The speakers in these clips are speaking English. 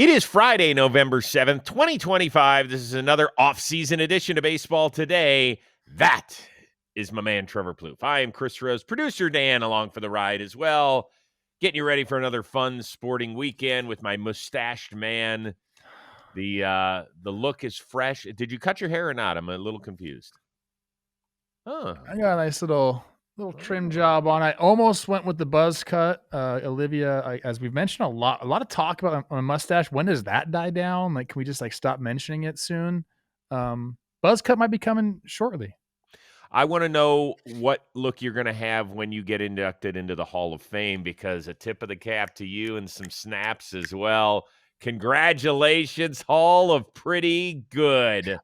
It is Friday, November 7th, 2025. This is another off-season edition of Baseball Today. That is my man, Trevor Plouffe. I am Chris Rose, producer Dan, along for the ride as well. Getting you ready for another fun sporting weekend with my mustached man. The look is fresh. Did you cut your hair or not? I'm a little confused. Oh. I got a nice little trim job on. I almost went with the buzz cut. Olivia, as we've mentioned, a lot of talk about a mustache. When does that die down? Like, can we just stop mentioning it soon? Buzz cut might be coming shortly. I want to know what look you're going to have when you get inducted into the Hall of Fame, because a tip of the cap to you and some snaps as well. Congratulations, Hall of Pretty Good.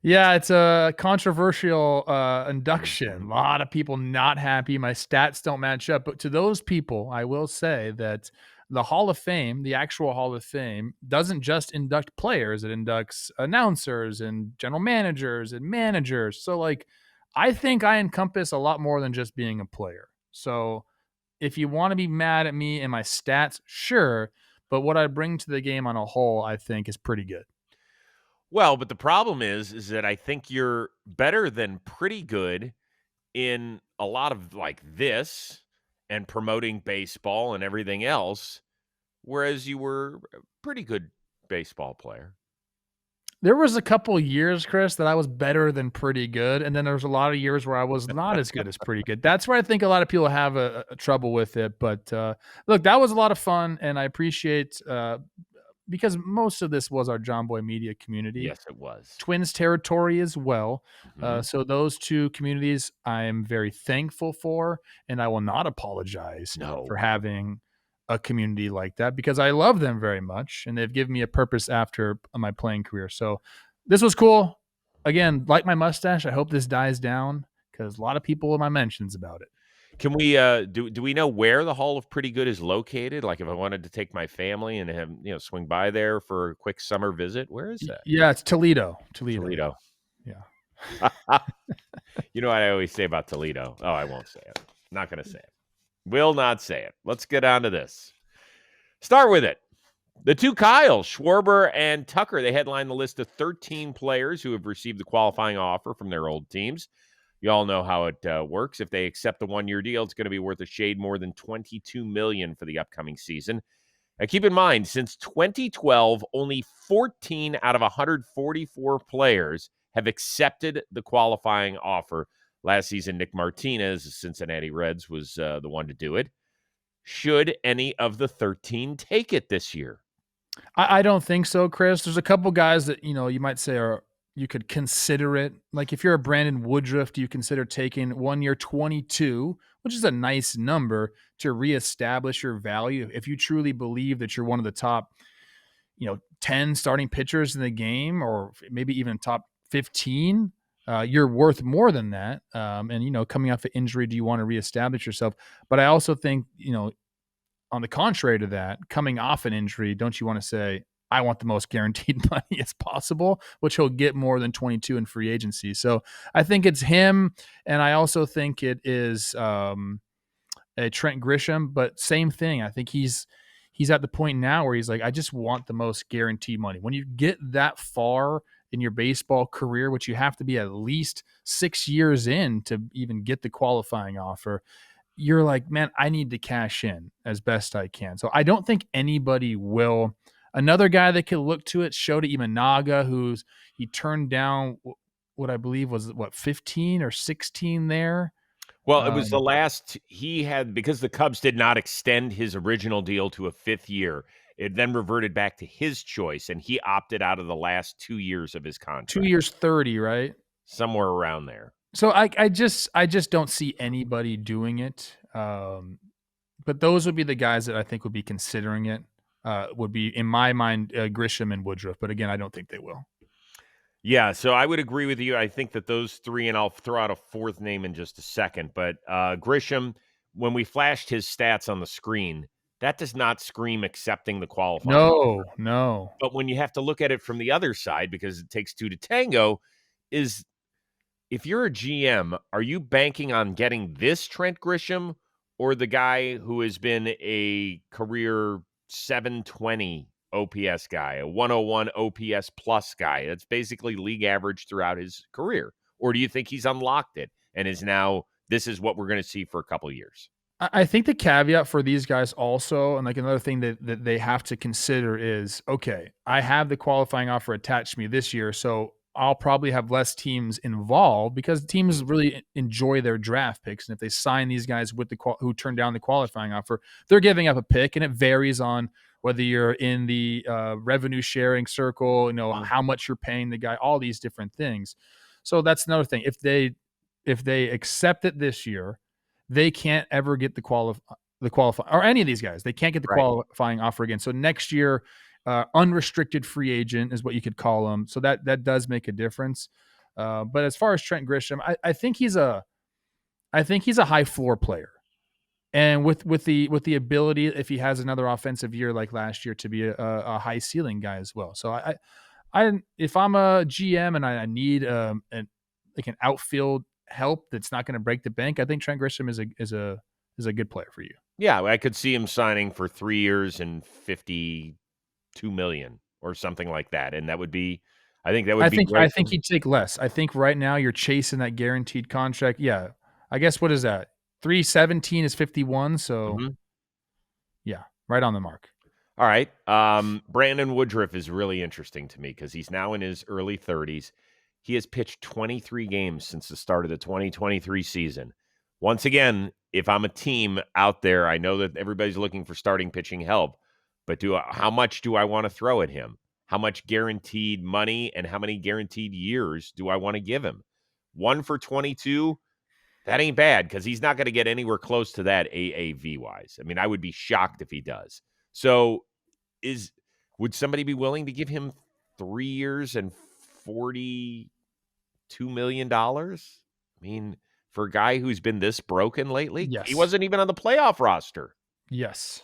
Yeah, it's a controversial induction. A lot of people not happy. My stats don't match up. But to those people, I will say that the Hall of Fame, the actual Hall of Fame, doesn't just induct players. It inducts announcers and general managers and managers. So, I think I encompass a lot more than just being a player. So if you want to be mad at me and my stats, sure. But what I bring to the game on a whole, I think, is pretty good. Well, but the problem is that I think you're better than pretty good in a lot of this and promoting baseball and everything else, whereas you were a pretty good baseball player. There was a couple years, Chris, that I was better than pretty good, and then there was a lot of years where I was not as good as pretty good. That's where I think a lot of people have a trouble with it. But look, that was a lot of fun, and I appreciate because most of this was our John Boy Media community. Yes, it was. Twins territory as well. Mm-hmm. So those two communities I am very thankful for, and I will not apologize for having a community like that, because I love them very much and they've given me a purpose after my playing career. So this was cool. Again, like my mustache, I hope this dies down because a lot of people in my mentions about it. Can we do we know where the Hall of Pretty Good is located? Like, if I wanted to take my family and have swing by there for a quick summer visit, where is that? Yeah, it's Toledo. Yeah. You know what I always say about Toledo? Oh, I won't say it. Not going to say it. Will not say it. Let's get on to this. Start with it. The two Kyles, Schwarber and Tucker, they headline the list of 13 players who have received the qualifying offer from their old teams. You all know how it works. If they accept the one-year deal, it's going to be worth a shade more than $22 million for the upcoming season. Now, keep in mind, since 2012, only 14 out of 144 players have accepted the qualifying offer. Last season, Nick Martinez, of Cincinnati Reds, was the one to do it. Should any of the 13 take it this year? I don't think so, Chris. There's a couple guys that, you might say you could consider it. Like if you're a Brandon Woodruff, do you consider taking 1 year 22, which is a nice number to reestablish your value? If you truly believe that you're one of the top, 10 starting pitchers in the game, or maybe even top 15, you're worth more than that. And, coming off an injury, do you want to reestablish yourself? But I also think, on the contrary to that, coming off an injury, don't you want to say, I want the most guaranteed money as possible, which he'll get more than 22 in free agency. So I think it's him. And I also think it is a Trent Grisham, but same thing. I think he's at the point now where he's like, I just want the most guaranteed money. When you get that far in your baseball career, which you have to be at least 6 years in to even get the qualifying offer, you're like, man, I need to cash in as best I can. So I don't think anybody will. Another guy that could look to it, Shota Imanaga, he turned down what I believe was 15 or 16 there. Well, it was the last he had, because the Cubs did not extend his original deal to a 5th year. It then reverted back to his choice, and he opted out of the last 2 years of his contract. 2 years, 30, right? Somewhere around there. So I just don't see anybody doing it. But those would be the guys that I think would be considering it. Would be, in my mind, Grisham and Woodruff. But again, I don't think they will. Yeah, so I would agree with you. I think that those three, and I'll throw out a fourth name in just a second. But Grisham, when we flashed his stats on the screen, that does not scream accepting the qualifying offer. No. But when you have to look at it from the other side, because it takes two to tango, is if you're a GM, are you banking on getting this Trent Grisham or the guy who has been a career 720 OPS guy, a 101 OPS plus guy. That's basically league average throughout his career. Or do you think he's unlocked it and is now, this is what we're going to see for a couple of years? I think the caveat for these guys also, and like another thing that they have to consider is, okay, I have the qualifying offer attached to me this year, so I'll probably have less teams involved because teams really enjoy their draft picks, and if they sign these guys with who turn down the qualifying offer, they're giving up a pick, and it varies on whether you're in the revenue sharing circle, how much you're paying the guy, all these different things. So that's another thing. If they accept it this year, they can't ever get the qualifying, or any of these guys. They can't get the qualifying offer again. So next year, unrestricted free agent is what you could call him. So that does make a difference. But as far as Trent Grisham, I think he's a high floor player, and with the ability, if he has another offensive year like last year, to be a high ceiling guy as well. So if I'm a GM and I need an outfield help that's not going to break the bank, I think Trent Grisham is a good player for you. Yeah, I could see him signing for 3 years and $52 million or something like that, and that would be, I think great. I think he'd take less. I think right now you're chasing that guaranteed contract. Yeah, I guess what is that? 317 is 51, so yeah, right on the mark. All right, Brandon Woodruff is really interesting to me because he's now in his early 30s. He has pitched 23 games since the start of the 2023 season. Once again, if I'm a team out there, I know that everybody's looking for starting pitching help, but how much do I want to throw at him? How much guaranteed money and how many guaranteed years do I want to give him? 1 for 22, that ain't bad because he's not going to get anywhere close to that AAV-wise. I mean, I would be shocked if he does. So would somebody be willing to give him 3 years and $42 million? I mean, for a guy who's been this broken lately, yes. He wasn't even on the playoff roster. Yes.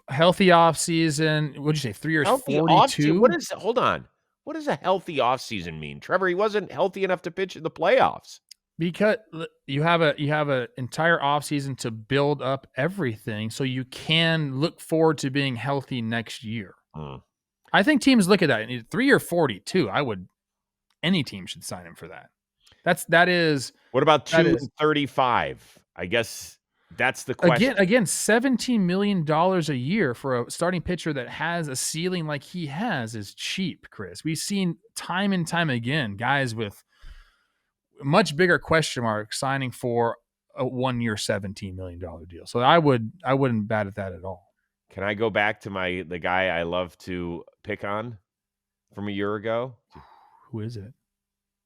Healthy offseason. What'd you say? 3 years, healthy 42? Hold on. What does a healthy offseason mean? Trevor, he wasn't healthy enough to pitch in the playoffs. Because you have an entire offseason to build up everything so you can look forward to being healthy next year. I think teams look at that. 3 year 42, any team should sign him for that. That is. What about 2 and 35? I guess that's the question. Again, $17 million a year for a starting pitcher that has a ceiling like he has is cheap, Chris. We've seen time and time again guys with much bigger question marks signing for a 1 year, $17 million deal. So I wouldn't bat at that at all. Can I go back to the guy I love to pick on from a year ago? Who is it?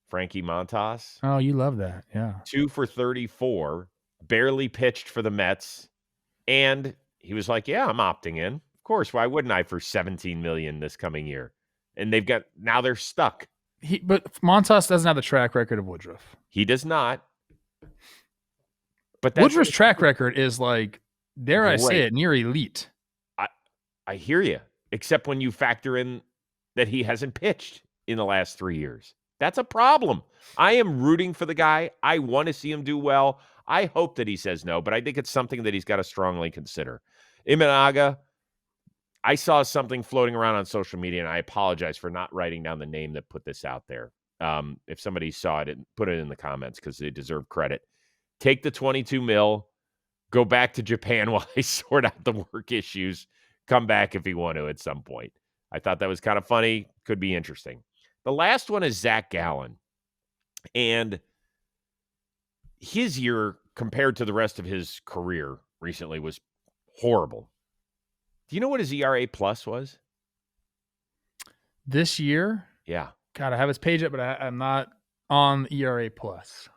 Frankie Montas. Oh, you love that. Yeah. 2 for 34, barely pitched for the Mets. And he was like, yeah, I'm opting in. Of course. Why wouldn't I for $17 million this coming year? And now they're stuck. But Montas doesn't have the track record of Woodruff. He does not. But Woodruff's track record is like, dare I say it, near elite. I hear you, except when you factor in that he hasn't pitched in the last 3 years. That's a problem. I am rooting for the guy. I want to see him do well. I hope that he says no, but I think it's something that he's got to strongly consider. Imanaga, I saw something floating around on social media, and I apologize for not writing down the name that put this out there. If somebody saw it, put it in the comments because they deserve credit. Take the 22 mil, go back to Japan while I sort out the work issues, come back if you want to at some point. I thought that was kind of funny. Could be interesting. The last one is Zach Gallen. And his year compared to the rest of his career recently was horrible. Do you know what his ERA plus was? This year? Yeah. God, I have his page up, but I'm not on ERA plus.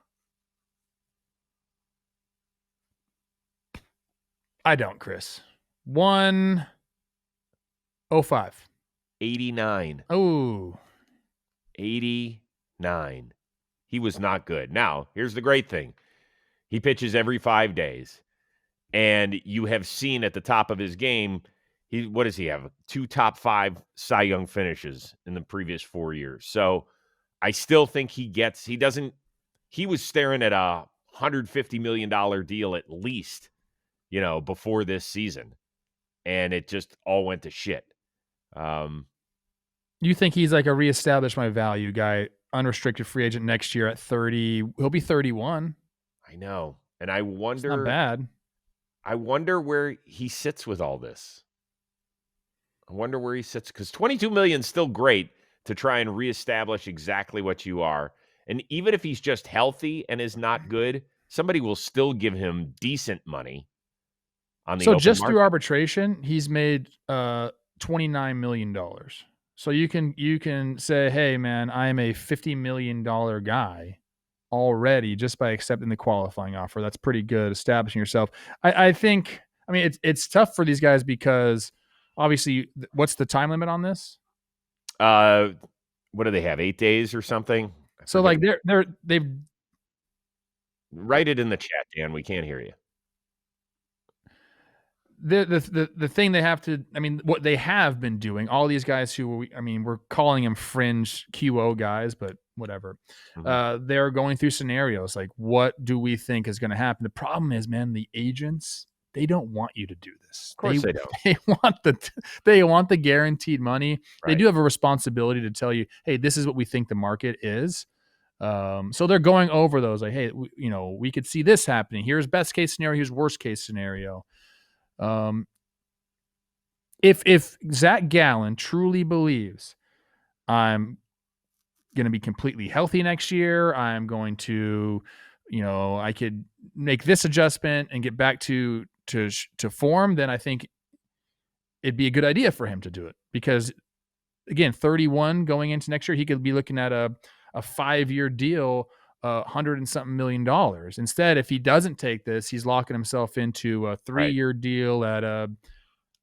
I don't, Chris. 105. 89. Oh. 89. He was not good. Now, here's the great thing. He pitches every 5 days. And you have seen at the top of his game, what does he have? 2 top 5 Cy Young finishes in the previous 4 years. So I still think he was staring at a $150 million deal at least, before this season. and it just all went to shit. You think he's like a reestablish my value guy, unrestricted free agent next year at 30? He'll be 31. I know, and It's not bad. I wonder where he sits with all this. I wonder where he sits because 22 million is still great to try and reestablish exactly what you are. And even if he's just healthy and is not good, somebody will still give him decent money on the So open just market. through arbitration, he's made $29 million. So you can say, hey man, I am a $50 million guy already just by accepting the qualifying offer. That's pretty good, establishing yourself. I think, I mean, it's tough for these guys because obviously, what's the time limit on this? What do they have? 8 days or something? So like they've write it in the chat, Dan. We can't hear you. the thing they have to, I mean, what they have been doing, all these guys who, I mean, we're calling them fringe QO guys, but whatever. They're going through scenarios like, what do we think is going to happen? The problem is, man, the agents, they don't want you to do this. Of course they don't. They want the guaranteed money. Right. They do have a responsibility to tell you, hey, this is what we think the market is. So they're going over those like, hey, we could see this happening. Here's best case scenario. Here's worst case scenario. If Zach Gallen truly believes I'm going to be completely healthy next year, I'm going to, I could make this adjustment and get back to form, then I think it'd be a good idea for him to do it because, again, 31 going into next year, he could be looking at a 5-year deal, $100 and something million. Instead, if he doesn't take this, he's locking himself into a 3-year deal at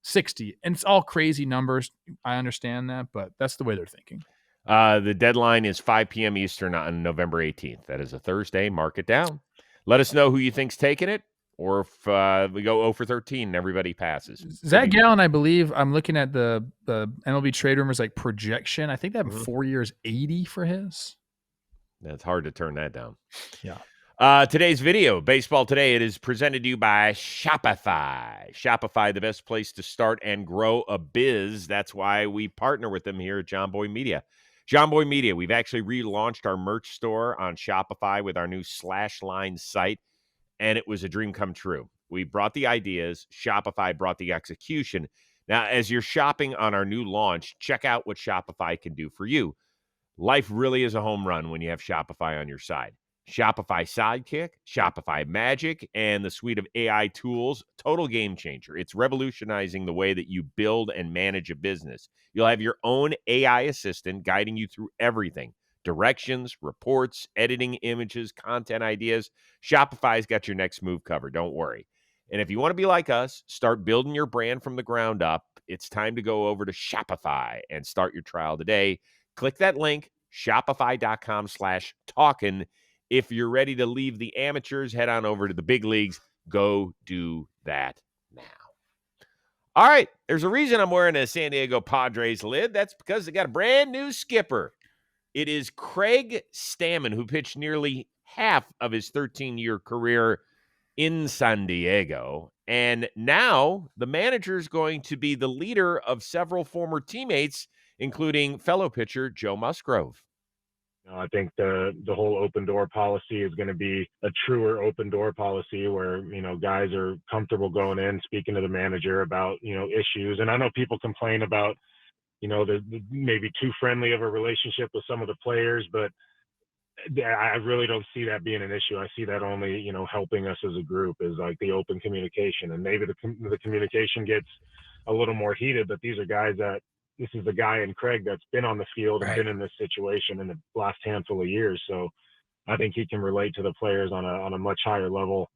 60. And it's all crazy numbers. I understand that, but that's the way they're thinking. The deadline is 5 p.m. Eastern on November 18th. That is a Thursday. Mark it down. Let us know who you think's taking it, or if we go 0 for 13 and everybody passes. Zach Gallen, I believe, I'm looking at the MLB trade rumors like projection. I think they have 4 years, 80 for his. That's hard to turn that down. Yeah. Today's video, Baseball Today, it is presented to you by Shopify. Shopify, the best place to start and grow a biz. That's why we partner with them here at John Boy Media. John Boy Media, we've actually relaunched our merch store on Shopify with our new /line site, and it was a dream come true. We brought the ideas. Shopify brought the execution. Now, as you're shopping on our new launch, check out what Shopify can do for you. Life really is a home run when you have Shopify on your side. Shopify Sidekick, Shopify Magic, and the suite of AI tools, total game changer. It's revolutionizing the way that you build and manage a business. You'll have your own AI assistant guiding you through everything. Directions, reports, editing images, content ideas. Shopify's got your next move covered. Don't worry. And if you want to be like us, start building your brand from the ground up, it's time to go over to Shopify and start your trial today. Click that link, shopify.com/talkin'. If you're ready to leave the amateurs, head on over to the big leagues. Go do that now. All right, there's a reason I'm wearing a San Diego Padres lid. That's because they got a brand new skipper. It is Craig Stammen, who pitched nearly half of his 13-year career in San Diego. And now the manager is going to be the leader of several former teammates, including fellow pitcher Joe Musgrove. I think the whole open door policy is going to be a truer open door policy where, guys are comfortable going in, speaking to the manager about, issues. And I know people complain about, the maybe too friendly of a relationship with some of the players, but I really don't see that being an issue. I see that only, helping us as a group is like the open communication, and maybe the communication gets a little more heated, but these are guys that, this is the guy in Craig that's been on the field and been in this situation in the last handful of years. So I think he can relate to the players on a much higher level.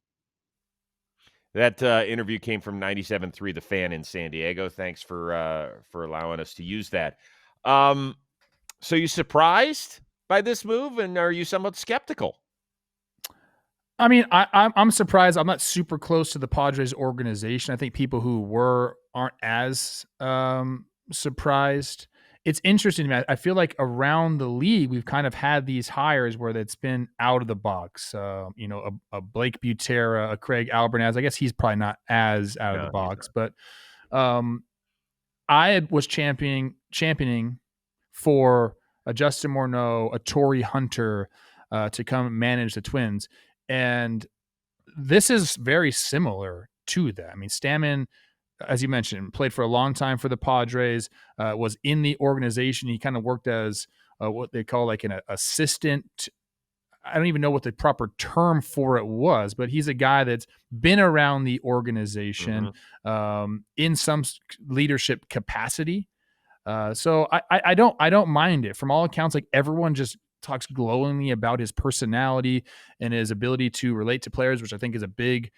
That interview came from 97.3 The Fan in San Diego. Thanks for allowing us to use that. So you surprised by this move, and are you somewhat skeptical? I mean, I'm surprised. I'm not super close to the Padres organization. I think people who aren't as surprised. It's interesting to me. I feel like around the league, we've kind of had these hires where it's been out of the box. A Blake Butera, a Craig Albertaz. I guess he's probably not as out of the box, but I was championing for a Justin Morneau, a Torrey Hunter to come manage the Twins. And this is very similar to that. I mean, Stammen, as you mentioned, played for a long time for the Padres, was in the organization. He kind of worked as what they call like an assistant. I don't even know what the proper term for it was, but he's a guy that's been around the organization in some leadership capacity. So I don't mind it. From all accounts, like everyone just talks glowingly about his personality and his ability to relate to players, which I think is a big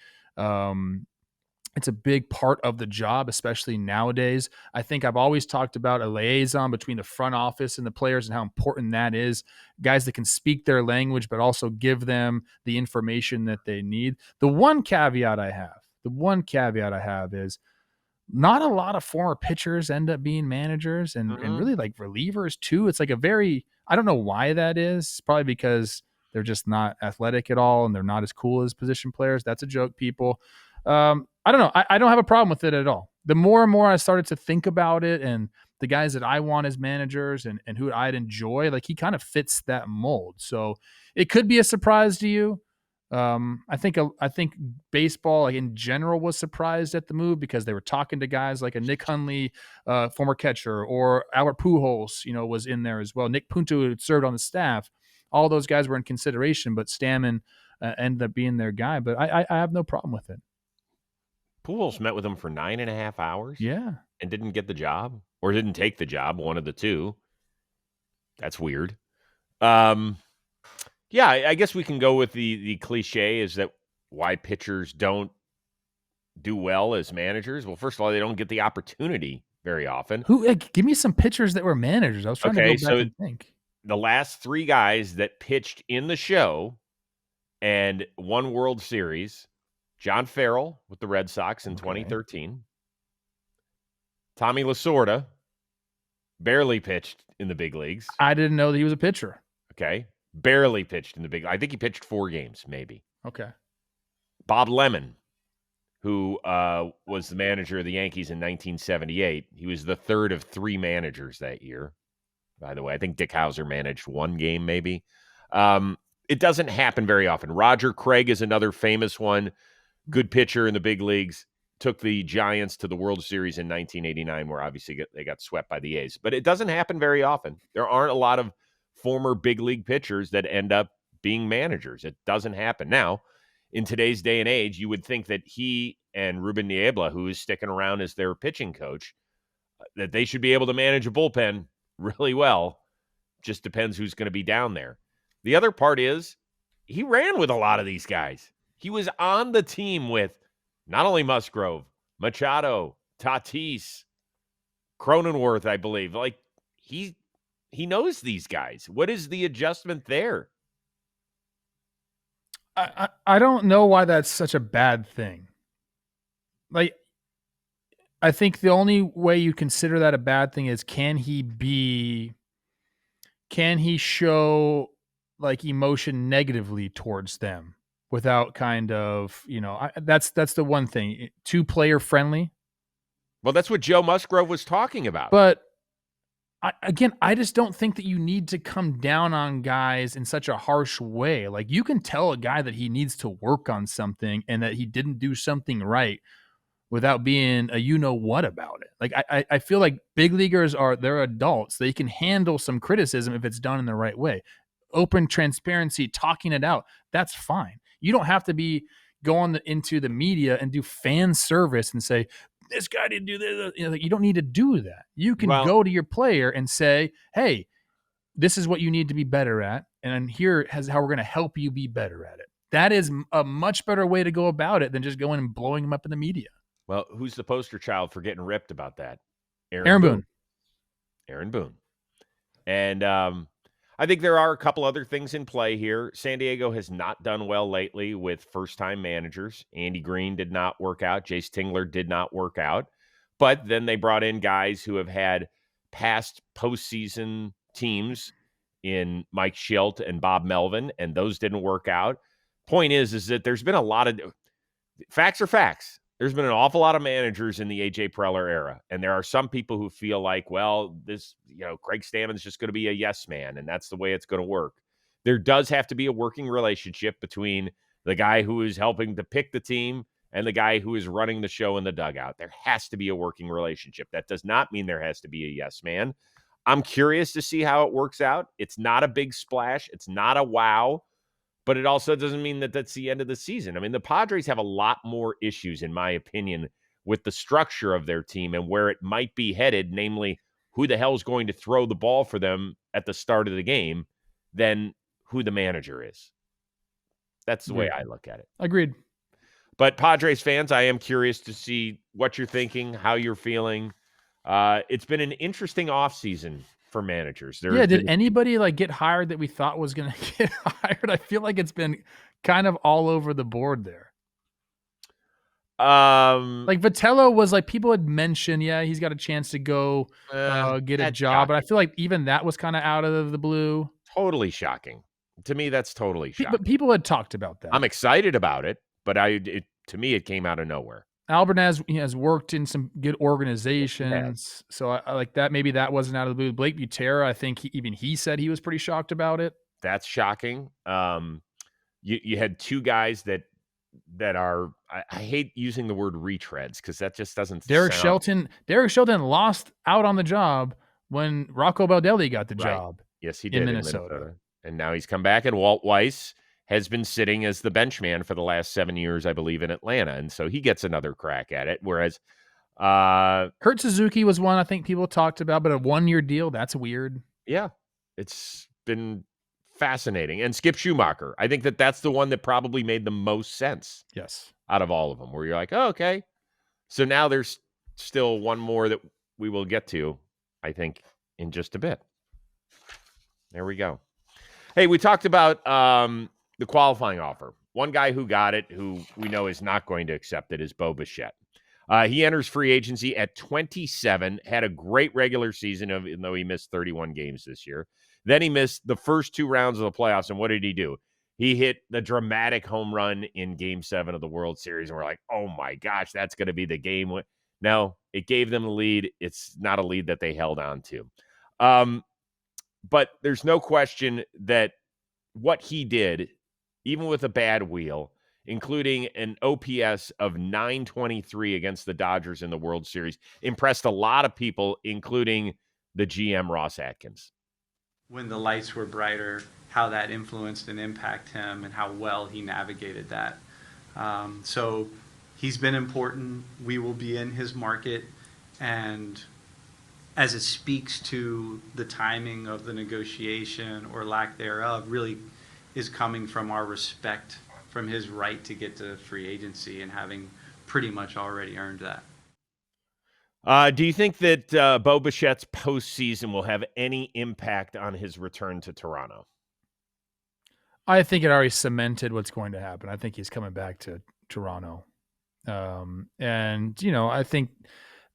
it's a big part of the job, especially nowadays. I think I've always talked about a liaison between the front office and the players and how important that is. Guys that can speak their language, but also give them the information that they need. The one caveat I have is not a lot of former pitchers end up being managers and really like relievers too. It's like I don't know why that is. It's probably because they're just not athletic at all and they're not as cool as position players. That's a joke, people. I don't know. I don't have a problem with it at all. The more and more I started to think about it and the guys that I want as managers and who I'd enjoy, like he kind of fits that mold. So it could be a surprise to you. I think baseball, like in general, was surprised at the move because they were talking to guys like a Nick Hundley, former catcher, or Albert Pujols, was in there as well. Nick Punto had served on the staff. All those guys were in consideration, but Stammen ended up being their guy. But I have no problem with it. Pujols met with him for 9.5 hours. Yeah. And didn't get the job or didn't take the job. One of the two. That's weird. Yeah, I guess we can go with the cliche is that why pitchers don't do well as managers. Well, first of all, they don't get the opportunity very often. Give me some pitchers that were managers. I was trying to go back and think. The last three guys that pitched in the show and won World Series, John Farrell with the Red Sox in 2013. Tommy Lasorda barely pitched in the big leagues. I didn't know that he was a pitcher. Okay. Barely pitched in the big. I think he pitched 4 games, maybe. Okay. Bob Lemon, who was the manager of the Yankees in 1978. He was the third of 3 managers that year. By the way, I think Dick Hauser managed 1 game, maybe. It doesn't happen very often. Roger Craig is another famous one. Good pitcher in the big leagues. Took the Giants to the World Series in 1989, where obviously they got swept by the A's. But it doesn't happen very often. There aren't a lot of former big league pitchers that end up being managers. It doesn't happen. Now, in today's day and age, you would think that he and Ruben Niebla, who is sticking around as their pitching coach, that they should be able to manage a bullpen really well. Just depends who's going to be down there. The other part is he ran with a lot of these guys. He was on the team with not only Musgrove, Machado, Tatis, Cronenworth, I believe. Like he knows these guys. What is the adjustment there? I don't know why that's such a bad thing. Like, I think the only way you consider that a bad thing is can he show like emotion negatively towards them without kind of, that's the one thing. Too player friendly. Well, that's what Joe Musgrove was talking about. But I just don't think that you need to come down on guys in such a harsh way. Like you can tell a guy that he needs to work on something and that he didn't do something right without being a what about it. Like I feel like big leaguers they're adults. They can handle some criticism if it's done in the right way. Open transparency, talking it out, that's fine. You don't have to be going into the media and do fan service and say, this guy didn't do this. You don't need to do that. You can go to your player and say, hey, this is what you need to be better at. And here is how we're going to help you be better at it. That is a much better way to go about it than just going and blowing them up in the media. Well, who's the poster child for getting ripped about that? Aaron Boone. Aaron Boone. And I think there are a couple other things in play here. San Diego has not done well lately with first-time managers. Andy Green did not work out. Jace Tingler did not work out. But then they brought in guys who have had past postseason teams in Mike Schilt and Bob Melvin, and those didn't work out. Point is that there's been a lot of – facts are facts. There's been an awful lot of managers in the AJ Preller era, and there are some people who feel like, well, this, Craig Stammen's just going to be a yes man, and that's the way it's going to work. There does have to be a working relationship between the guy who is helping to pick the team and the guy who is running the show in the dugout. There has to be a working relationship. That does not mean there has to be a yes man. I'm curious to see how it works out. It's not a big splash. It's not a wow. But it also doesn't mean that that's the end of the season. I mean, the Padres have a lot more issues, in my opinion, with the structure of their team and where it might be headed, namely who the hell is going to throw the ball for them at the start of the game, than who the manager is. That's the way I look at it. Agreed. But Padres fans, I am curious to see what you're thinking, how you're feeling. It's been an interesting offseason for managers. Did anybody get hired that we thought was going to get hired? I feel like it's been kind of all over the board there. Vitello was people had mentioned, he's got a chance to go get a job, but I feel like even that was kind of out of the blue. Totally shocking. To me, that's totally shocking. But people had talked about that. I'm excited about it, but to me, it came out of nowhere. Albert has worked in some good organizations, so I like that. Maybe that wasn't out of the blue. Blake Butera, I think he said he was pretty shocked about it. That's shocking. You had two guys that are, I hate using the word retreads because that just doesn't. Derek Shelton lost out on the job when Rocco Baldelli got the job. Yes, he did in Minnesota, and now he's come back, and Walt Weiss has been sitting as the bench man for the last 7 years, I believe, in Atlanta. And so he gets another crack at it. Whereas Kurt Suzuki was one I think people talked about, but a 1-year deal, that's weird. Yeah, it's been fascinating. And Skip Schumacher, I think that's the one that probably made the most sense. Yes. Out of all of them, where you're like, oh, okay. So now there's still one more that we will get to, I think, in just a bit. There we go. Hey, we talked about the qualifying offer. One guy who got it, who we know is not going to accept it, is Bo Bichette. He enters free agency at 27, had a great regular season, even though he missed 31 games this year. Then he missed the first 2 rounds of the playoffs, and what did he do? He hit the dramatic home run in Game 7 of the World Series, and we're like, oh my gosh, that's going to be the game. No, it gave them the lead. It's not a lead that they held on to. But there's no question that what he did, even with a bad wheel, including an OPS of 923 against the Dodgers in the World Series, impressed a lot of people, including the GM, Ross Atkins. When the lights were brighter, how that influenced and impacted him and how well he navigated that. So he's been important. We will be in his market, and as it speaks to the timing of the negotiation or lack thereof, really is coming from our respect from his right to get to free agency and having pretty much already earned that. Do you think that Bo Bichette's postseason will have any impact on his return to Toronto? I think it already cemented what's going to happen. I think he's coming back to Toronto. And, I think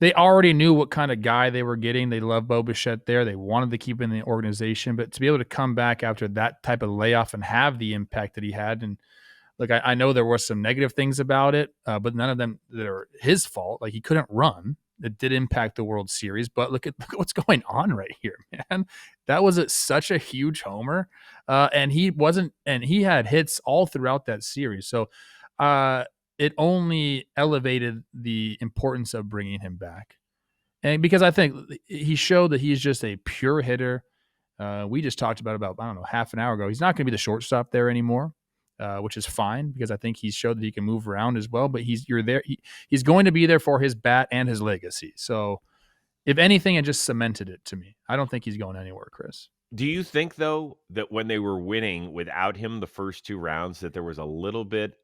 they already knew what kind of guy they were getting. They love Bo Bichette there. They wanted to keep him in the organization, but to be able to come back after that type of layoff and have the impact that he had, and look, I know there were some negative things about it, but none of them that are his fault. Like, he couldn't run. It did impact the World Series, but look at what's going on right here, man. That was such a huge homer, and he had hits all throughout that series. So, it only elevated the importance of bringing him back. And because I think he showed that he's just a pure hitter. We just talked about, I don't know, half an hour ago. He's not going to be the shortstop there anymore, which is fine because I think he's showed that he can move around as well. But he's going to be there for his bat and his legacy. So if anything, it just cemented it to me. I don't think he's going anywhere, Chris. Do you think, though, that when they were winning without him the first 2 rounds, that there was a little bit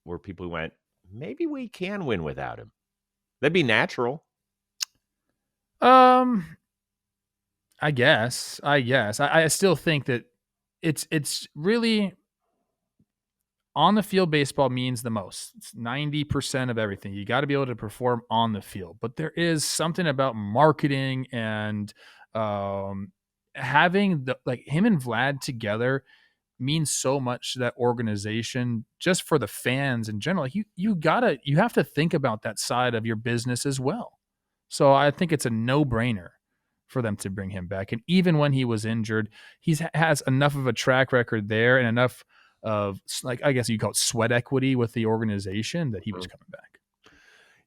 where people went, maybe we can win without him? That'd be natural. I guess. I still think that it's really on the field. Baseball means the most. It's 90% of everything. You got to be able to perform on the field. But there is something about marketing and having him and Vlad together. means so much to that organization, just for the fans in general. Like you have to think about that side of your business as well. So I think it's a no-brainer for them to bring him back. And even when he was injured, has enough of a track record there and enough of, like, I guess you call it sweat equity with the organization, that he was coming back.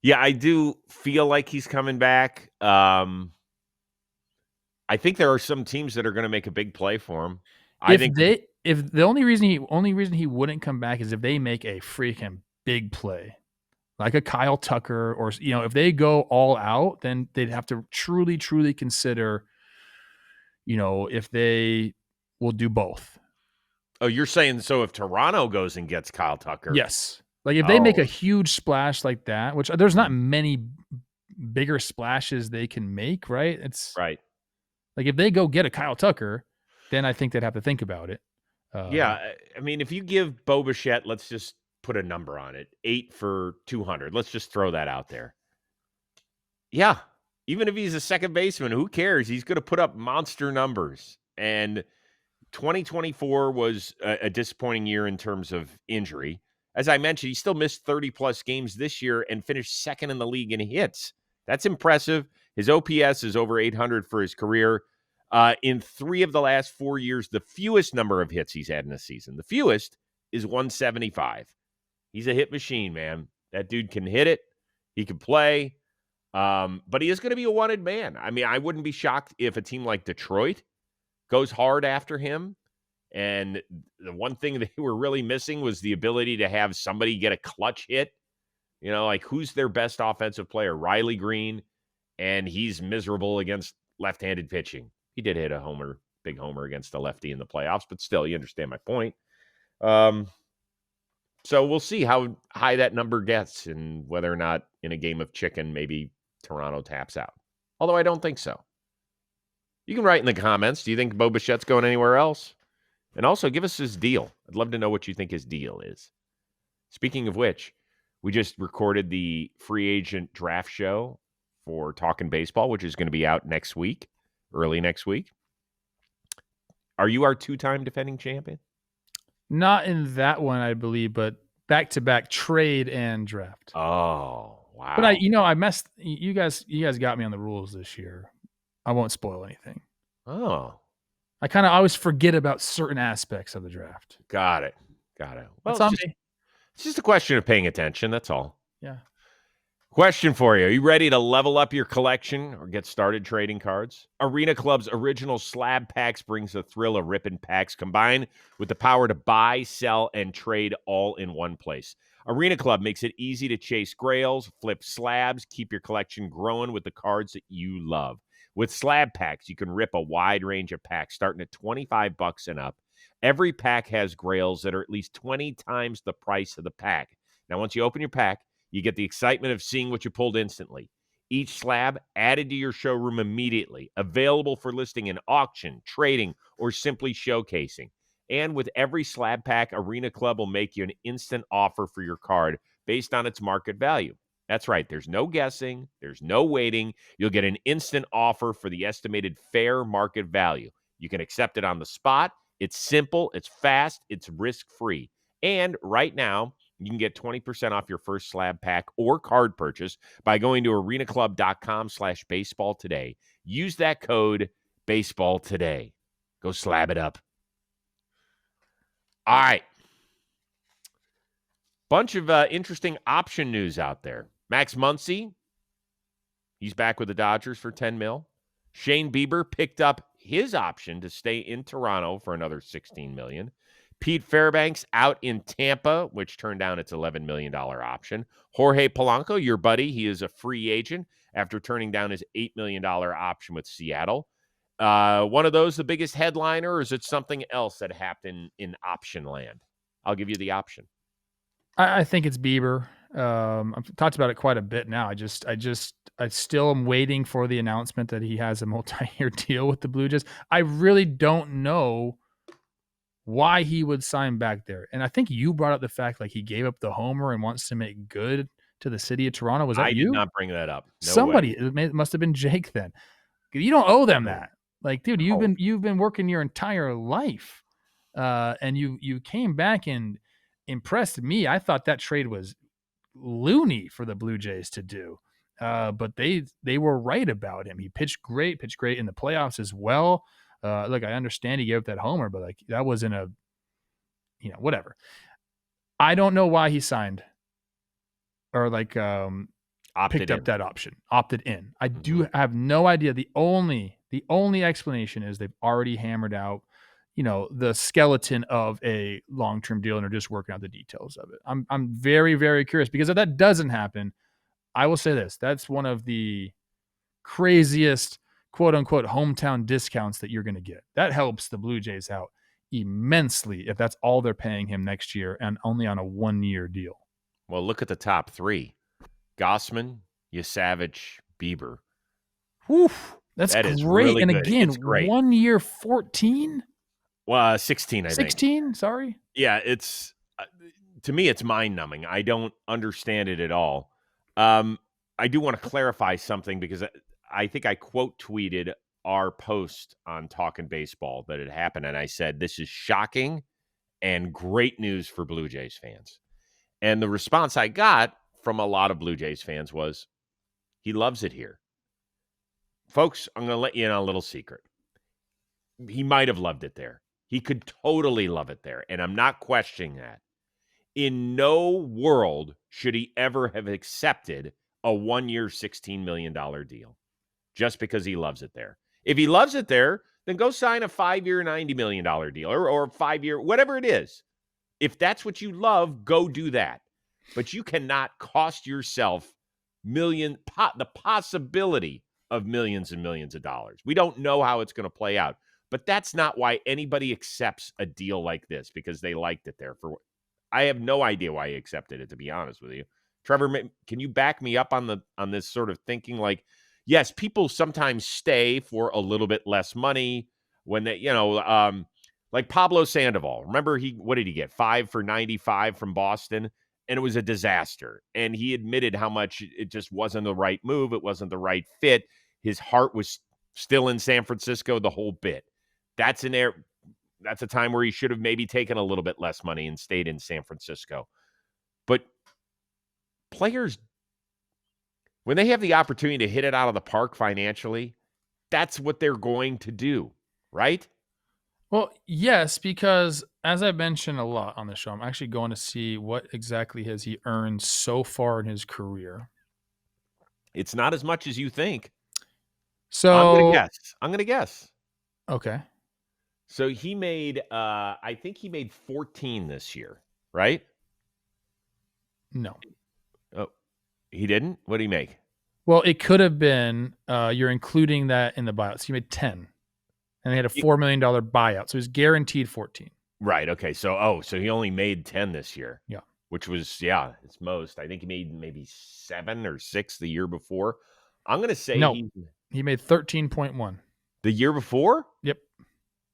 Yeah, I do feel like he's coming back. I think there are some teams that are going to make a big play for him. If the only reason he wouldn't come back is if they make a freaking big play, like a Kyle Tucker, or if they go all out, then they'd have to truly, truly consider, if they will do both. Oh, you're saying so if Toronto goes and gets Kyle Tucker? Yes. Like if they make a huge splash like that, which there's not many bigger splashes they can make, right? It's right. Like if they go get a Kyle Tucker, then I think they'd have to think about it. Yeah, I mean, if you give Bichette, let's just put a number on it, 8 for 200. Let's just throw that out there. Yeah, even if he's a second baseman, who cares? He's going to put up monster numbers. And 2024 was a disappointing year in terms of injury. As I mentioned, he still missed 30-plus games this year and finished second in the league in hits. That's impressive. His OPS is over 800 for his career. In 3 of the last 4 years, the fewest number of hits he's had in a season. The fewest is 175. He's a hit machine, man. That dude can hit it. He can play. But he is going to be a wanted man. I mean, I wouldn't be shocked if a team like Detroit goes hard after him. And the one thing they were really missing was the ability to have somebody get a clutch hit. Like who's their best offensive player? Riley Green. And he's miserable against left-handed pitching. He did hit a big homer against the lefty in the playoffs, but still, you understand my point. So we'll see how high that number gets and whether or not in a game of chicken, maybe Toronto taps out. Although I don't think so. You can write in the comments, do you think Bichette's going anywhere else? And also give us his deal. I'd love to know what you think his deal is. Speaking of which, we just recorded the free agent draft show for Talkin' Baseball, which is going to be out next week, early next week. Are you our 2-time defending champion? Not in that one, I believe, but back-to-back trade and draft. Oh, wow. But I messed. You guys got me on the rules this year. I won't spoil anything. Oh. I kind of always forget about certain aspects of the draft. Got it. Well, it's on me. It's just a question of paying attention. That's all. Yeah. Question for you. Are you ready to level up your collection or get started trading cards? Arena Club's original slab packs brings the thrill of ripping packs combined with the power to buy, sell, and trade all in one place. Arena Club makes it easy to chase grails, flip slabs, keep your collection growing with the cards that you love. With slab packs, you can rip a wide range of packs starting at $25 and up. Every pack has grails that are at least 20 times the price of the pack. Now, once you open your pack, you get the excitement of seeing what you pulled instantly. Each slab added to your showroom immediately, available for listing in auction, trading, or simply showcasing. And with every slab pack, Arena Club will make you an instant offer for your card based on its market value. That's right. There's no guessing. There's no waiting. You'll get an instant offer for the estimated fair market value. You can accept it on the spot. It's simple. It's fast. It's risk-free. And right now, you can get 20% off your first slab pack or card purchase by going to arenaclub.com/baseball today. Use that code baseball today. Go slab it up. All right. Bunch of interesting option news out there. Max Muncy, he's back with the Dodgers for $10 million. Shane Bieber picked up his option to stay in Toronto for another $16 million. Pete Fairbanks out in Tampa, which turned down its $11 million option. Jorge Polanco, your buddy, he is a free agent after turning down his $8 million option with Seattle. One of those the biggest headliner, or is it something else that happened in option land? I'll give you the option. I think it's Bieber. I've talked about it quite a bit now. I still am waiting for the announcement that he has a multi-year deal with the Blue Jays. I really don't know why he would sign back there. And I think you brought up the fact like he gave up the homer and wants to make good to the city of Toronto. Was that you? I did not bring that up. No Somebody. way. It must have been Jake then. You don't owe them that. Like, dude, you've been working your entire life and you came back and impressed me. I thought that trade was loony for the Blue Jays to do. But they were right about him. He pitched great in the playoffs as well. Look, I understand he gave up that homer, but like that wasn't a, whatever. I don't know why he signed or like picked up that option, opted in. I do have no idea. The only explanation is they've already hammered out, the skeleton of a long-term deal and are just working out the details of it. I'm very, very curious because if that doesn't happen, I will say this, that's one of the craziest quote unquote hometown discounts that you're going to get. That helps the Blue Jays out immensely if that's all they're paying him next year and only on a 1-year deal. Well, look at the top 3. Gossman, Yasavage, Bieber. Whew, that's that great. Is really and good. Again, it's great. 1 year, 14? Well, 16, I think. 16? Sorry. Yeah, it's to me, it's mind-numbing. I don't understand it at all. I do want to clarify something because I think I quote tweeted our post on Talking Baseball that had happened, and I said, this is shocking and great news for Blue Jays fans. And the response I got from a lot of Blue Jays fans was, he loves it here. Folks, I'm going to let you in on a little secret. He might have loved it there. He could totally love it there, and I'm not questioning that. In no world should he ever have accepted a 1-year, $16 million deal just because he loves it there. If he loves it there, then go sign a 5-year, $90 million deal or 5-year, whatever it is. If that's what you love, go do that. But you cannot cost yourself the possibility of millions and millions of dollars. We don't know how it's going to play out, but that's not why anybody accepts a deal like this, because they liked it there. I have no idea why he accepted it, to be honest with you. Trevor, can you back me up on this sort of thinking? Like, yes, people sometimes stay for a little bit less money when they, like Pablo Sandoval. Remember, what did he get? 5 for 95 from Boston, and it was a disaster. And he admitted how much it just wasn't the right move. It wasn't the right fit. His heart was still in San Francisco, the whole bit. That's a time where he should have maybe taken a little bit less money and stayed in San Francisco. But players, when they have the opportunity to hit it out of the park financially, that's what they're going to do, right? Well, yes, because as I mentioned a lot on the show, I'm actually going to see what exactly has he earned so far in his career. It's not as much as you think. So I'm going to guess. Okay. So he made, I think he made 14 this year, right? No. Oh, he didn't? What did he make? Well, it could have been, you're including that in the buyout. So he made 10. And they had a $4 million buyout. So he's guaranteed 14. Right. Okay. So he only made 10 this year. Yeah. Which was, it's most. I think he made maybe 7 or 6 the year before. I'm going to say he made 13.1. The year before? Yep.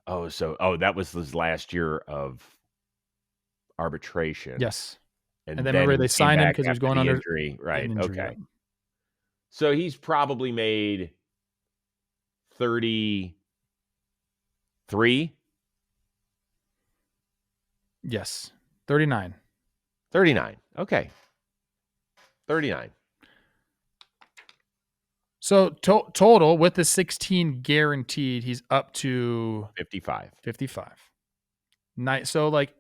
That was his last year of arbitration. Yes. And then remember they signed him because he was going under injury. Right. Injury, okay. yeah. So he's probably made 33. Yes. 39. 39. Okay. 39. So total with the 16 guaranteed, he's up to 55. 55. Nice. So like,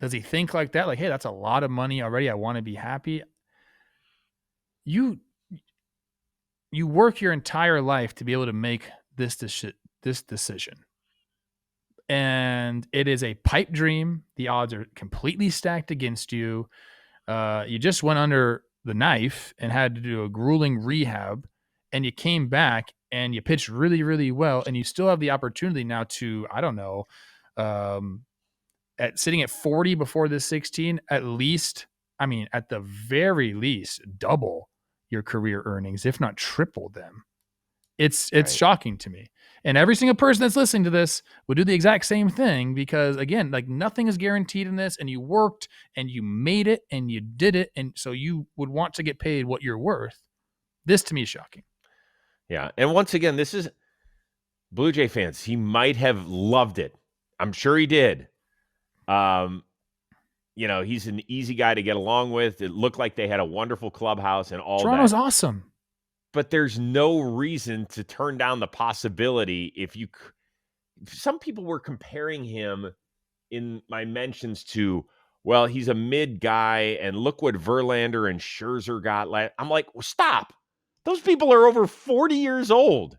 does he think like that? Like, hey, that's a lot of money already. I want to be happy. You work your entire life to be able to make this decision. And it is a pipe dream. The odds are completely stacked against you. You just went under the knife and had to do a grueling rehab, and you came back and you pitched really, really well, and you still have the opportunity now to, I don't know, at sitting at 40 before this 16, at the very least, double your career earnings, if not triple them. It's right. Shocking to me. And every single person that's listening to this would do the exact same thing because, again, like nothing is guaranteed in this, and you worked and you made it and you did it, and so you would want to get paid what you're worth. This to me is shocking. Yeah, and once again, this is Blue Jay fans. He might have loved it. I'm sure he did. He's an easy guy to get along with. It looked like they had a wonderful clubhouse and all Toronto's that. awesome. But there's no reason to turn down the possibility some people were comparing him in my mentions to, well, he's a mid guy, and look what Verlander and Scherzer got. I'm like, well, stop. Those people are over 40 years old.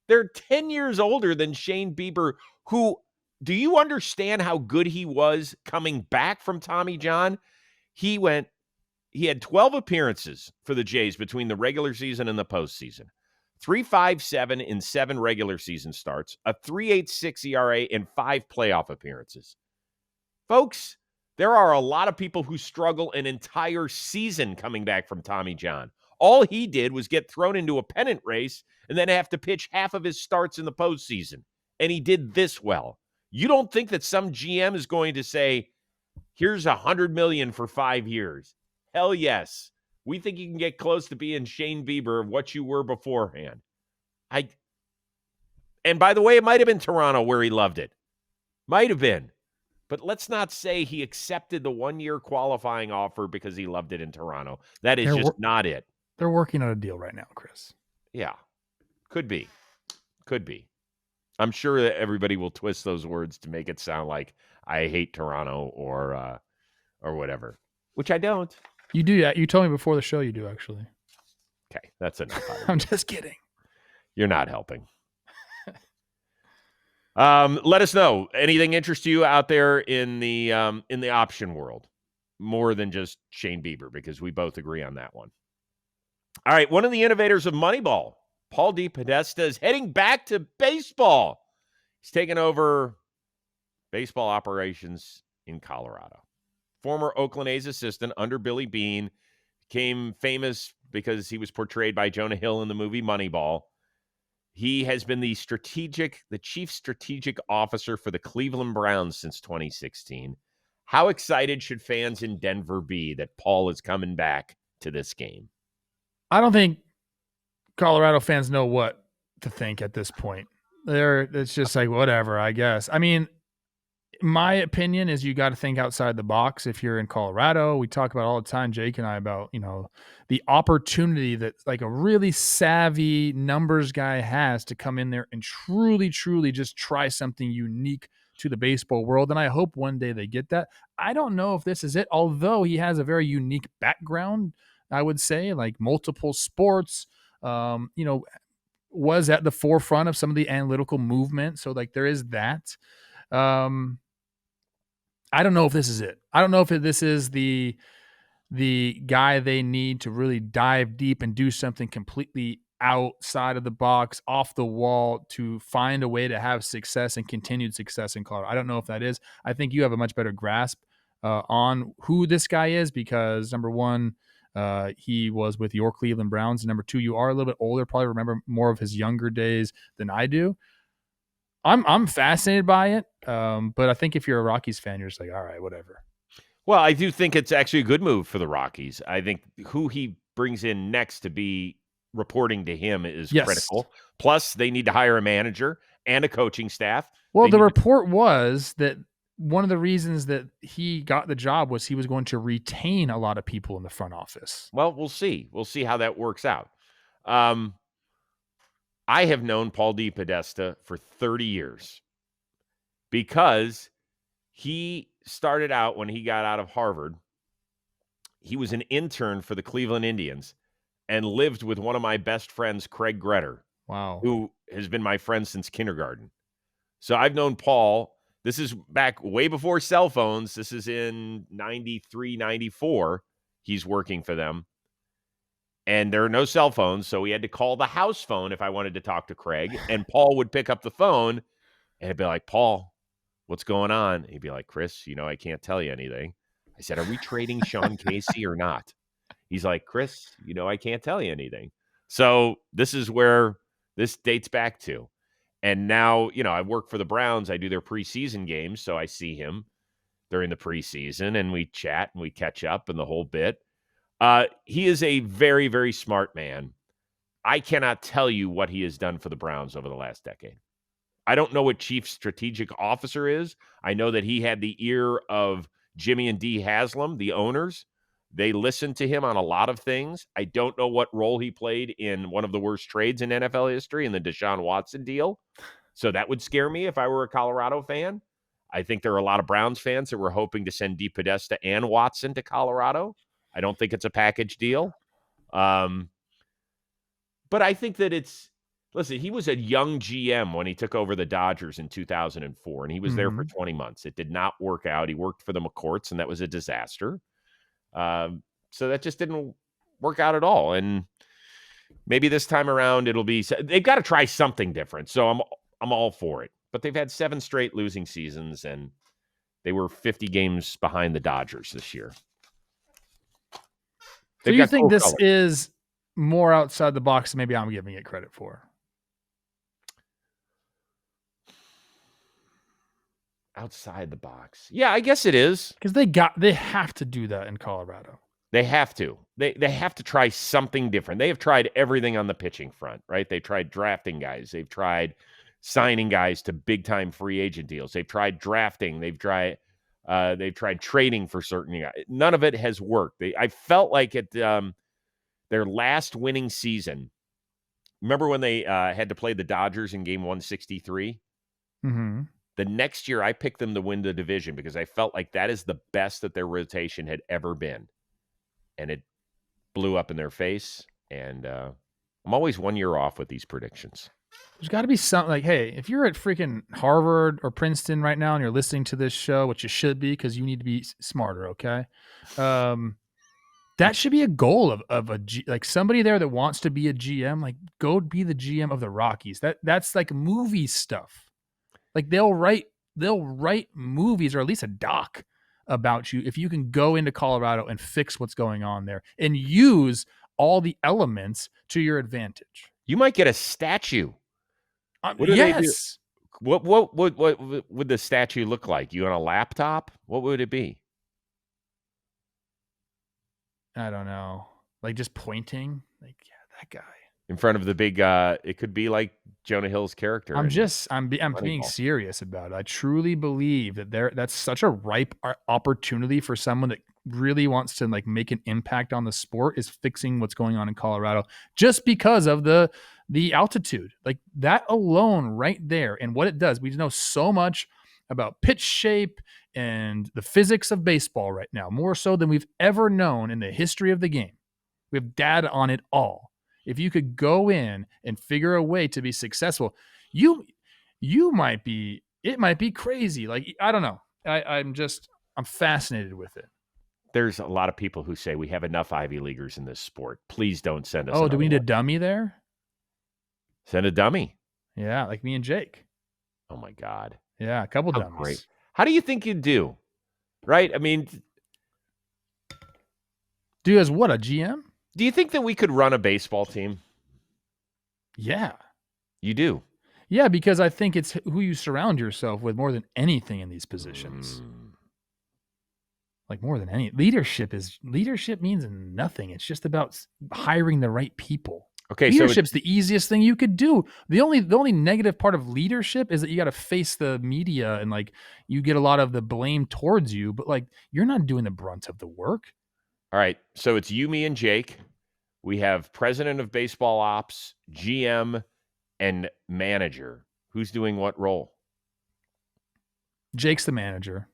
They're 10 years older than Shane Bieber, who, do you understand how good he was coming back from Tommy John? He had 12 appearances for the Jays between the regular season and the postseason. 3.57 in 7 regular season starts, a 3.86 ERA in 5 playoff appearances. Folks, there are a lot of people who struggle an entire season coming back from Tommy John. All he did was get thrown into a pennant race and then have to pitch half of his starts in the postseason. And he did this well. You don't think that some GM is going to say, here's $100 million for 5 years? Hell yes. We think you can get close to being Shane Bieber of what you were beforehand. And by the way, it might have been Toronto where he loved it. Might have been. But let's not say he accepted the 1-year qualifying offer because he loved it in Toronto. That is just not it. They're working on a deal right now, Chris. Yeah. Could be. I'm sure that everybody will twist those words to make it sound like I hate Toronto or whatever, which I don't. You do. You told me before the show you do, actually. Okay, that's enough. I'm just kidding. You're not helping. Let us know. Anything interest you out there in the option world more than just Shane Bieber, because we both agree on that one. All right, one of the innovators of Moneyball, Paul DePodesta, is heading back to baseball. He's taken over baseball operations in Colorado. Former Oakland A's assistant under Billy Beane, became famous because he was portrayed by Jonah Hill in the movie Moneyball. He has been the chief strategic officer for the Cleveland Browns since 2016. How excited should fans in Denver be that Paul is coming back to this game? I don't think Colorado fans know what to think at this point. It's just like, whatever, I guess. I mean, my opinion is you got to think outside the box. If you're in Colorado, we talk about all the time, Jake and I, about, the opportunity that like a really savvy numbers guy has to come in there and truly, truly just try something unique to the baseball world. And I hope one day they get that. I don't know if this is it, although he has a very unique background, I would say, like multiple sports, was at the forefront of some of the analytical movement. So like there is that. I don't know if this is it. I don't know if this is the guy they need to really dive deep and do something completely outside of the box, off the wall, to find a way to have success and continued success in Colorado. I don't know if that is. I think you have a much better grasp on who this guy is because, number one, he was with your Cleveland Browns. And number two, you are a little bit older, probably remember more of his younger days than I do. I'm fascinated by it, but I think if you're a Rockies fan, you're just like, all right, whatever. Well, I do think it's actually a good move for the Rockies. I think who he brings in next to be reporting to him is critical. Plus, they need to hire a manager and a coaching staff. Well, the report was that one of the reasons that he got the job was he was going to retain a lot of people in the front office. Well, we'll see. We'll see how that works out. I have known Paul DePodesta for 30 years because he started out when he got out of Harvard. He was an intern for the Cleveland Indians and lived with one of my best friends, Craig Gretter. Wow. Who has been my friend since kindergarten. So I've known Paul. This is back way before cell phones. This is in 93, 94. He's working for them. And there are no cell phones, so we had to call the house phone if I wanted to talk to Craig. And Paul would pick up the phone, and I'd be like, Paul, what's going on? He'd be like, Chris, I can't tell you anything. I said, are we trading Sean Casey or not? He's like, Chris, I can't tell you anything. So this is where this dates back to. And now, I work for the Browns. I do their preseason games, so I see him during the preseason, and we chat and we catch up and the whole bit. He is a very, very smart man. I cannot tell you what he has done for the Browns over the last decade. I don't know what chief strategic officer is. I know that he had the ear of Jimmy and Dee Haslam, the owners. They listened to him on a lot of things. I don't know what role he played in one of the worst trades in NFL history in the Deshaun Watson deal. So that would scare me if I were a Colorado fan. I think there are a lot of Browns fans that were hoping to send DePodesta and Watson to Colorado. I don't think it's a package deal. But I think that listen, he was a young GM when he took over the Dodgers in 2004, and he was there for 20 months. It did not work out. He worked for the McCourts, and that was a disaster. So that just didn't work out at all. And maybe this time around they've got to try something different. So I'm all for it. But they've had 7 straight losing seasons, and they were 50 games behind the Dodgers this year. So you think this is more outside the box than maybe I'm giving it credit for? Outside the box. Yeah, I guess it is. Because they have to do that in Colorado. They have to. They have to try something different. They have tried everything on the pitching front, right? They tried drafting guys. They've tried signing guys to big-time free agent deals. They've tried drafting. They've tried trading for certain guys. None of it has worked. I felt like at their last winning season, remember when they had to play the Dodgers in game 163? Mm-hmm. The next year, I picked them to win the division because I felt like that is the best that their rotation had ever been. And it blew up in their face. And I'm always 1 year off with these predictions. There's got to be something like, hey, if you're at freaking Harvard or Princeton right now and you're listening to this show, which you should be because you need to be smarter, okay? That should be a goal of like somebody there that wants to be a GM. Like, go be the GM of the Rockies. That's like movie stuff. Like they'll write movies or at least a doc about you if you can go into Colorado and fix what's going on there and use all the elements to your advantage. You might get a statue. What do they do? What would the statue look like? You on a laptop? What would it be? I don't know. Like just pointing. Like, yeah, that guy. In front of the big it could be like Jonah Hill's character. I'm being serious about it. I truly believe that that's such a ripe opportunity for someone that really wants to like make an impact on the sport is fixing what's going on in Colorado just because of the altitude. Like that alone right there and what it does. We know so much about pitch shape and the physics of baseball right now, more so than we've ever known in the history of the game. We have data on it all. If you could go in and figure a way to be successful, it might be crazy. Like, I don't know. I'm fascinated with it. There's a lot of people who say we have enough Ivy Leaguers in this sport. Please don't send us. Oh, do we need a dummy there? Send a dummy. Yeah, like me and Jake. Oh my God. Yeah, a couple dummies. Great. How do you think you'd do? Right? I mean, do as what, a GM? Do you think that we could run a baseball team? Yeah. You do? Yeah, because I think it's who you surround yourself with more than anything in these positions. Like more than any. Leadership means nothing. It's just about hiring the right people. Okay, leadership's the easiest thing you could do. The only negative part of leadership is that you got to face the media and like you get a lot of the blame towards you, but like you're not doing the brunt of the work. All right, so it's you, me, and Jake. We have president of baseball ops, GM, and manager. Who's doing what role? Jake's the manager.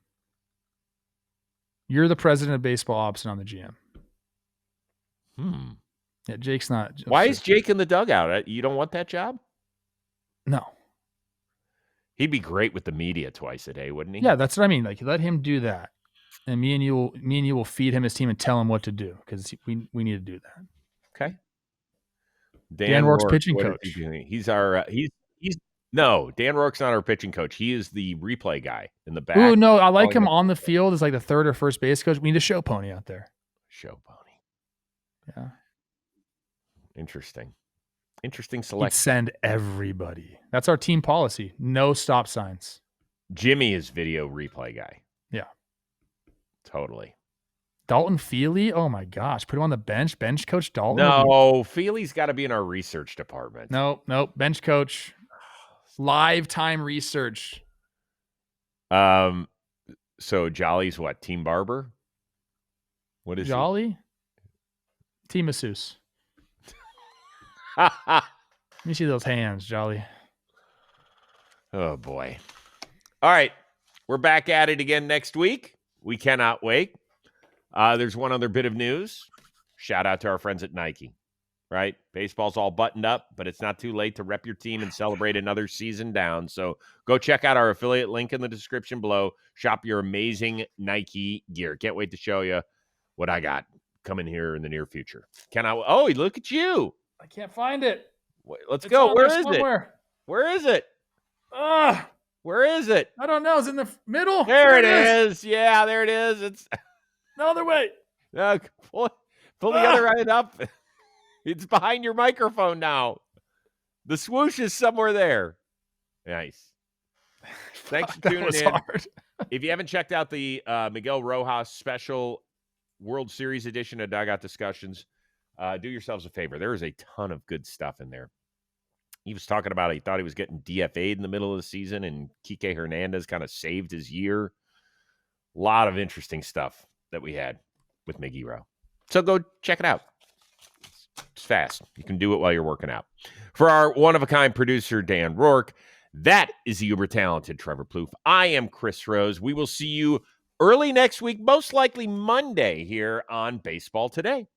You're the president of baseball ops and I'm the GM. Yeah, Jake's not. Why is Jake in the dugout? You don't want that job? No. He'd be great with the media twice a day, wouldn't he? Yeah, that's what I mean. Like, let him do that. And me and you will feed him his team and tell him what to do because we need to do that. Okay. Dan Rourke's pitching coach. He's our no, Dan Rourke's not our pitching coach. He is the replay guy in the back. Oh no, I like him on the field as like the third or first base coach. We need a show pony out there. Show pony. Yeah. Interesting selection. He'd send everybody. That's our team policy. No stop signs. Jimmy is video replay guy. Yeah. Totally. Dalton Feely? Oh my gosh. Put him on the bench. Bench coach Dalton? No, Feely's got to be in our research department. No. Bench coach. Live time research. So Jolly's what? Team Barber? What is Jolly? Team masseuse. he? Let me see those hands, Jolly. Oh, boy. All right. We're back at it again next week. We cannot wait. There's one other bit of news. Shout out to our friends at Nike, right? Baseball's all buttoned up, but it's not too late to rep your team and celebrate another season down. So go check out our affiliate link in the description below. Shop your amazing Nike gear. Can't wait to show you what I got coming here in the near future. Oh, look at you. I can't find it. Let's It's go. on Where there is somewhere. it? Where is it? Where is it? I don't know. It's in the middle. There it is. Yeah, there it is. It's The other way. pull the other end up. It's behind your microphone now. The swoosh is somewhere there. Nice. Thanks for tuning in. Hard. If you haven't checked out the Miguel Rojas special World Series edition of Dugout Discussions, do yourselves a favor. There is a ton of good stuff in there. He was talking about he thought he was getting DFA'd in the middle of the season, and Kike Hernandez kind of saved his year. A lot of interesting stuff that we had with Miggy Rowe. So go check it out. It's fast. You can do it while you're working out. For our one-of-a-kind producer, Dan Rourke, that is the uber-talented Trevor Plouffe. I am Chris Rose. We will see you early next week, most likely Monday, here on Baseball Today.